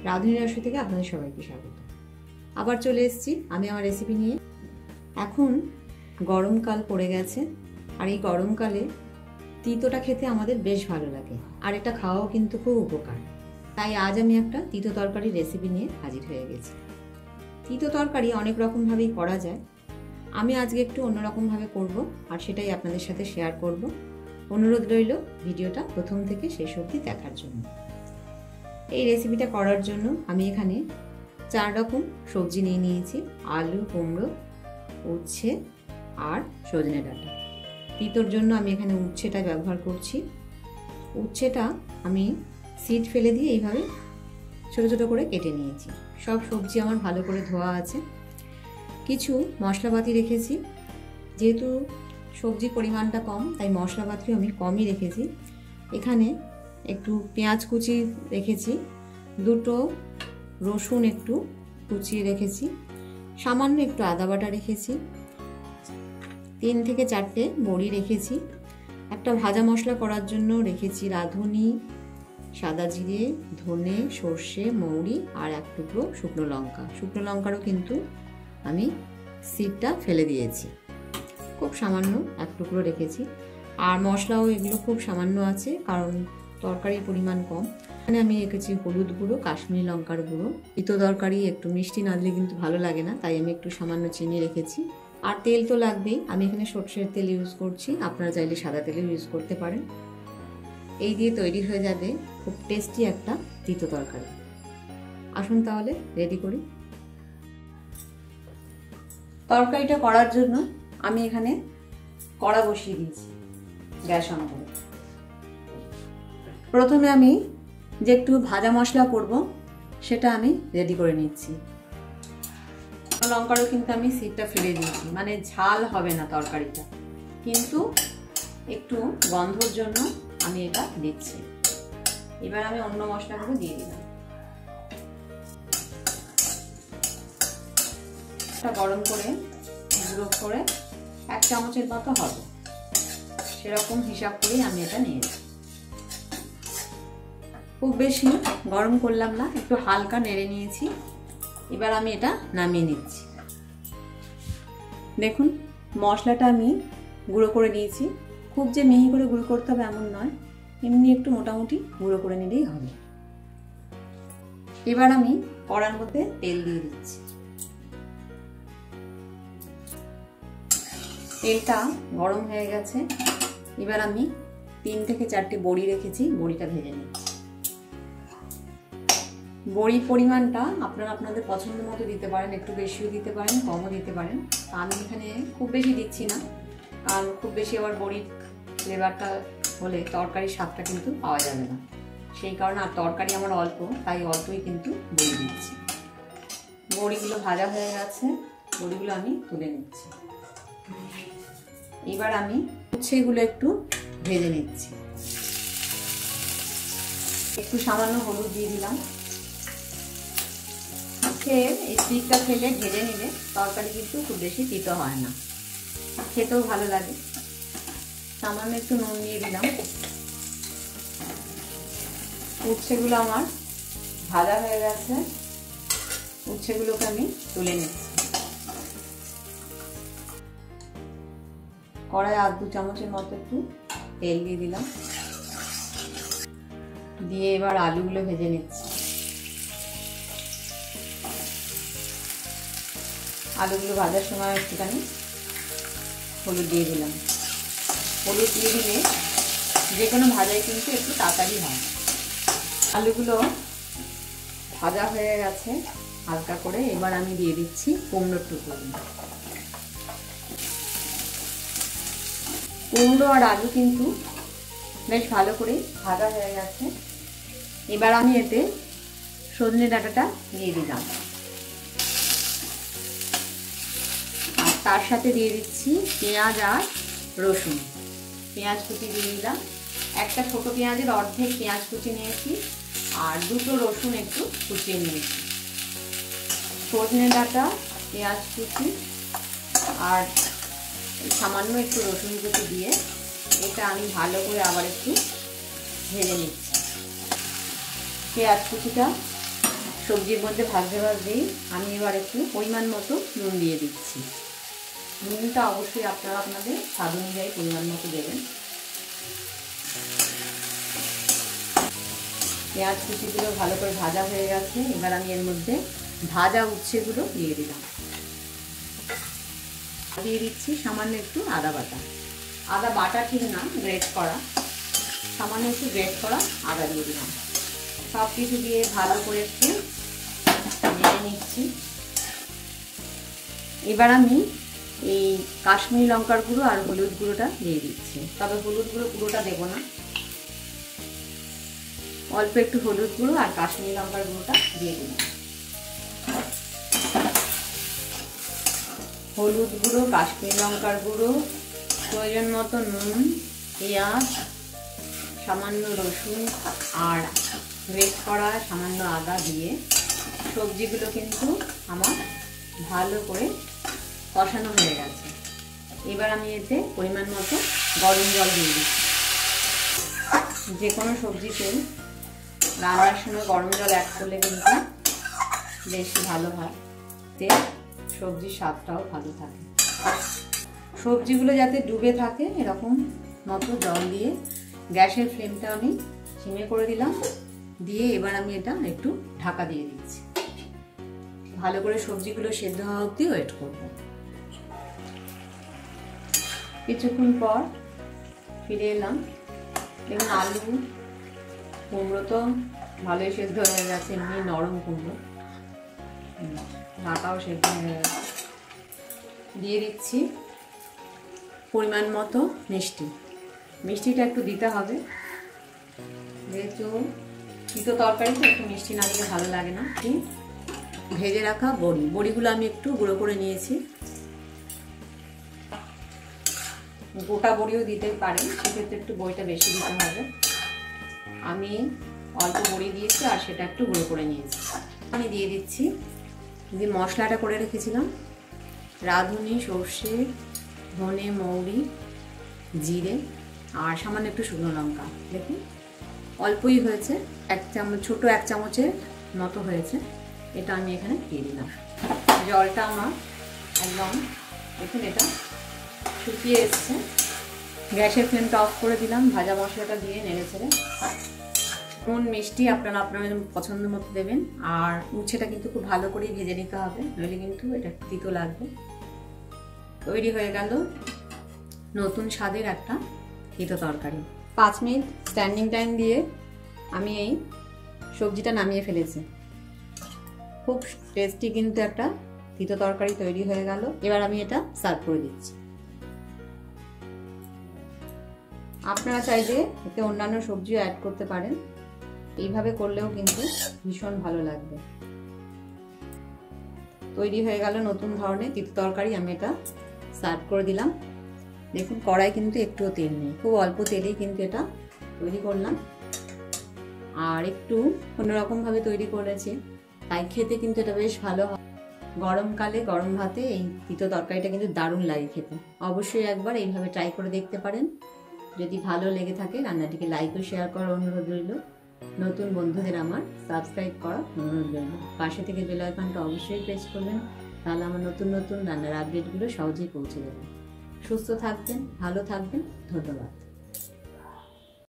রাঁধুনি রসই থেকে আপনাদের সবাইকে স্বাগত। আবার চলে এসেছি আমি আমার রেসিপি নিয়ে। এখন গরমকাল পড়ে গেছে, আর এই গরমকালে তিতোটা খেতে আমাদের বেশ ভালো লাগে, আর এটা খাওয়াও কিন্তু খুব উপকার। তাই আজ আমি একটা তিতো তরকারির রেসিপি নিয়ে হাজির হয়ে গেছি। তিতো তরকারি অনেক রকমভাবেই করা যায়, আমি আজকে একটু অন্যরকমভাবে করব, আর সেটাই আপনাদের সাথে শেয়ার করব। অনুরোধ রইল ভিডিওটা প্রথম থেকে শেষ অবধি দেখার জন্য। এই রেসিপিটা করার জন্য আমি এখানে 4 রকম সবজি নিয়ে নিয়েছি: আলু, কুমড়ো, উচ্ছে আর সজনে ডাঁটা। তিতোর জন্য আমি এখানে উচ্ছেটা ব্যবহার করছি। উচ্ছেটা আমি সিড ফেলে দিয়ে এইভাবে ছোটো ছোটো করে কেটে নিয়েছি। সব সবজি আমার ভালো করে ধোয়া আছে। কিছু মশলাপাতি রেখেছি, যেহেতু সবজির পরিমাণটা কম তাই মশলাপাতিও আমি কমই রেখেছি। এখানে একটু পেঁয়াজ কুচি রেখেছি, 2টো রসুন একটু কুচিয়ে রেখেছি, সামান্য একটু আদা বাটা রেখেছি, 3 থেকে 4টে বড়ি রেখেছি। একটা ভাজা মশলা করার জন্য রেখেছি রাঁধুনি, সাদা জিরে, ধনে, সর্ষে, মৌরি আর 1 টুকরো শুকনো লঙ্কা। শুকনো লঙ্কারও কিন্তু আমি সিডটা ফেলে দিয়েছি, খুব সামান্য 1 টুকরো রেখেছি। আর মশলাও এগুলো খুব সামান্য আছে, কারণ তরকারির পরিমাণ কম। এখানে আমি রেখেছি হলুদ গুঁড়ো, কাশ্মীরি লঙ্কার গুঁড়ো। তিতো তরকারি একটু মিষ্টি না দিলে কিন্তু ভালো লাগে না, তাই আমি একটু সামান্য চিনি রেখেছি। আর তেল তো লাগবেই, আমি এখানে সরষের তেল ইউজ করছি, আপনারা চাইলে সাদা তেলও ইউজ করতে পারেন। এই দিয়ে তৈরি হয়ে যাবে খুব টেস্টি একটা তিতো তরকারি। আসুন তাহলে রেডি করি। তরকারিটা করার জন্য আমি এখানে কড়া বসিয়ে দিয়েছি গ্যাস অন করে। প্রথমে আমি যে একটু ভাজা মশলা করব সেটা আমি রেডি করে নিচ্ছি। লঙ্কারও কিন্তু আমি সিডটা ফেলে দিয়েছি, মানে ঝাল হবে না তরকারিটা, কিন্তু একটু গন্ধর জন্য আমি এটা দিচ্ছি। এবার আমি অন্য মশলাগুলো দিয়ে দিলাম। গরম করে গুঁড়ো করে 1 চামচের মতো হবে, সেরকম হিসাব করেই আমি এটা নিয়েছি। খুব বেশি গরম করলাম না, একটু হালকা নেড়ে নিয়েছি। এবার আমি এটা নামিয়ে নিচ্ছি। দেখুন মশলাটা আমি গুঁড়ো করে নিয়েছি। খুব যে মিহি করে গুঁড়ো করতে হবে এমন নয়, এমনি একটু মোটামুটি গুঁড়ো করে নিলেই হবে। এবার আমি কড়ার মধ্যে তেল দিয়ে দিচ্ছি। তেলটা গরম হয়ে গেছে। এবার আমি 3 থেকে 4টে বড়ি রেখেছি, বড়িটা ভেজে নিচ্ছি। বড়ির পরিমাণটা আপনারা আপনাদের পছন্দ মতো দিতে পারেন, একটু বেশিও দিতে পারেন, কমও দিতে পারেন। আমি এখানে খুব বেশি দিচ্ছি না, কারণ খুব বেশি আবার বড়ির ফ্লেভারটা হলে তরকারির স্বাদটা কিন্তু পাওয়া যাবে না, সেই কারণে। আর তরকারি আমার অল্প, তাই অল্পই কিন্তু বড়ি দিচ্ছি। বড়িগুলো ভাজা হয়ে গেছে, বড়িগুলো আমি তুলে নিচ্ছি। এবার আমি উচ্ছেগুলো একটু ভেজে নিচ্ছি। একটু সামান্য হলুদ দিয়ে দিলাম। এই সিডটা ফেলে ভেজে নিলে তরকারি কিন্তু খুব বেশি তিতো হয় না, খেতেও ভালো লাগে। সামান্য একটু নুন দিয়ে দিলাম। উচ্ছেগুলো আমার ভাজা হয়ে গেছে, উচ্ছেগুলোকে আমি তুলে নিচ্ছি। কড়াই 2 চামচের মতো একটু তেল দিয়ে দিলাম, দিয়ে এবার আলুগুলো ভেজে নিচ্ছি। আলুগুলো ভাজার সময় একটুখানি হলুদ দিয়ে দিলাম। হলুদ দিয়ে দিলে যে কোনো ভাজাই কিন্তু একটু তাড়াতাড়ি হয়। আলুগুলো ভাজা হয়ে গেছে হালকা করে। এবার আমি দিয়ে দিচ্ছি কুমড়োর টুকরোগুলো। কুমড়ো আর আলু কিন্তু বেশ ভালো করে ভাজা হয়ে গেছে। এবার আমি এতে সজনে ডাঁটাটা দিয়ে দিলাম, আর তার সাথে দিয়ে দিচ্ছি পেঁয়াজ আর রসুন। পেঁয়াজ কুচি দিয়ে দিলাম। একটা ছোট পেঁয়াজের অর্ধেক পেঁয়াজ কুচি নিয়েছি, আর 2টো রসুন একটু কুচিয়ে নিয়েছি। সজনে ডাঁটা, পেঁয়াজ কুচি আর সামান্য একটু রসুন কুচি দিয়ে এটা আমি ভালো করে আবার একটু ভেজে নিচ্ছি। পেঁয়াজ কুচিটা সবজির মধ্যে ভাজতে ভাজতেই আমি এবার একটু পরিমাণ মতো নুন দিয়ে দিচ্ছি। নুনটা অবশ্যই আপনারা আপনাদের স্বাদ অনুযায়ী পরিমাণ মতো দেবেন। পেঁয়াজ কুচিগুলো ভালো করে ভাজা হয়ে গেছে। এবার আমি এর মধ্যে ভাজা উচ্ছেগুলো দিয়ে দিলাম। দিয়ে দিচ্ছি সামান্য একটু আদা বাটা। আদা বাটা ঠিক না, গ্রেট করা, সামান্য একটু গ্রেট করা আদা দিয়ে দিলাম। সব কিছু দিয়ে ভালো করে একটু নেড়ে নিচ্ছি। এবার আমি এই কাশ্মীরি লঙ্কার গুঁড়ো আর হলুদ গুঁড়োটা দিয়ে দিচ্ছি। তবে হলুদ গুঁড়ো পুরোটা দেবো না, অল্প একটু হলুদ গুঁড়ো আর কাশ্মীরি লঙ্কার গুঁড়োটা দিয়ে দিলাম। হলুদ গুঁড়ো, কাশ্মীরি লঙ্কার গুঁড়ো, প্রয়োজন মতো নুন, পেঁয়াজ, সামান্য রসুন আর গ্রেট করা সামান্য আদা দিয়ে সবজিগুলো কিন্তু আমার ভালো করে কষানো হয়ে গেছে। এবার আমি এতে পরিমাণ মতো গরম জল দিয়ে দিচ্ছি। যে কোনো সবজিতে রান্নার সময় গরম জল অ্যাড করলে কিন্তু বেশি ভালো হয়, তে সবজির স্বাদটাও ভালো থাকে। সবজিগুলো যাতে ডুবে থাকে এরকম মতো জল দিয়ে গ্যাসের ফ্লেমটা আমি সিমে করে দিলাম। দিয়ে এবার আমি এটা একটু ঢাকা দিয়ে দিচ্ছি। ভালো করে সবজিগুলো সেদ্ধ হওয়া অবধি ওয়েট করব। কিছুক্ষণ পর ফিরে এলাম। দেখুন আলু কুমড়ো তো ভালোই সেদ্ধ হয়ে গেছে, এমনি নরম কুমড়ো, ঢাকাও সেদ্ধ হয়ে গেছে। দিয়ে দিচ্ছি পরিমাণ মতো মিষ্টি। মিষ্টিটা একটু দিতে হবে, যেহেতু তিতো তরকারিতে একটু মিষ্টি না দিলে ভালো লাগে না। ভেজে রাখা বড়িগুলো আমি একটু গুঁড়ো করে নিয়েছি। গোটা বড়িও দিতে পারেন, সেক্ষেত্রে একটু বড়িটা বেশি দিতে হবে। আমি অল্প বড়ি দিয়েছি আর সেটা একটু গুঁড়ো করে নিয়েছি। আমি দিয়ে দিচ্ছি যে মশলাটা করে রেখেছিলাম, রাঁধুনি, সর্ষে, ধনে, মৌরি, জিরে আর সামান্য একটু শুকনো লঙ্কা। দেখুন অল্পই হয়েছে, ছোট এক চামচের মতো হয়েছে। এটা আমি এখানে দিয়ে দিলাম। জলটা আমার একদম দেখুন এটা শুকিয়ে এসছে। গ্যাসের ফ্লেমটা অফ করে দিলাম, ভাজা মশলাটা দিয়ে নেড়ে ছেড়ে। নুন মিষ্টি আপনারা আপনাদের পছন্দ মতো দেবেন। আর উচ্ছেটা কিন্তু খুব ভালো করে ভেজে নিতে হবে, নইলে কিন্তু এটা তিতো লাগবে। তৈরি হয়ে গেল নতুন স্বাদের একটা তিতো তরকারি। 5 মিনিট স্ট্যান্ডিং টাইম দিয়ে আমি এই সবজিটা নামিয়ে ফেলেছি। খুব টেস্টি কিন্তু একটা তিতো তরকারি তৈরি হয়ে গেল। এবার আমি এটা সার্ভ করে দিচ্ছি। আপনারা চাইলে এতে অন্যান্য সবজিও অ্যাড করতে পারেন, এইভাবে করলেও কিন্তু ভীষণ ভালো লাগবে। তৈরি হয়ে গেল নতুন ধরনের তিতো তরকারি। আমি এটা সার্ভ করে দিলাম। দেখুন কড়াই কিন্তু একটুও তেল নেই, খুব অল্প তেলেই কিন্তু এটা তৈরি করলাম। আর একটু অন্যরকমভাবে তৈরি করেছি, তাই খেতে কিন্তু এটা বেশ ভালো হয়। গরমকালে গরম ভাতে এই তিতো তরকারিটা কিন্তু দারুণ লাগে খেতে। অবশ্যই একবার এইভাবে ট্রাই করে দেখতে পারেন। যদি ভালো লেগে থাকে রান্নাটিকে লাইক ও শেয়ার করার অনুরোধ রইল। নতুন বন্ধুদের আমার সাবস্ক্রাইব করার অনুরোধ রইল। পাশে থেকে বেল আইকনটা অবশ্যই প্রেস করবেন, তাহলে আমার নতুন নতুন রান্নার আপডেটগুলো সহজেই পৌঁছে যাবে। সুস্থ থাকবেন, ভালো থাকবেন, ধন্যবাদ।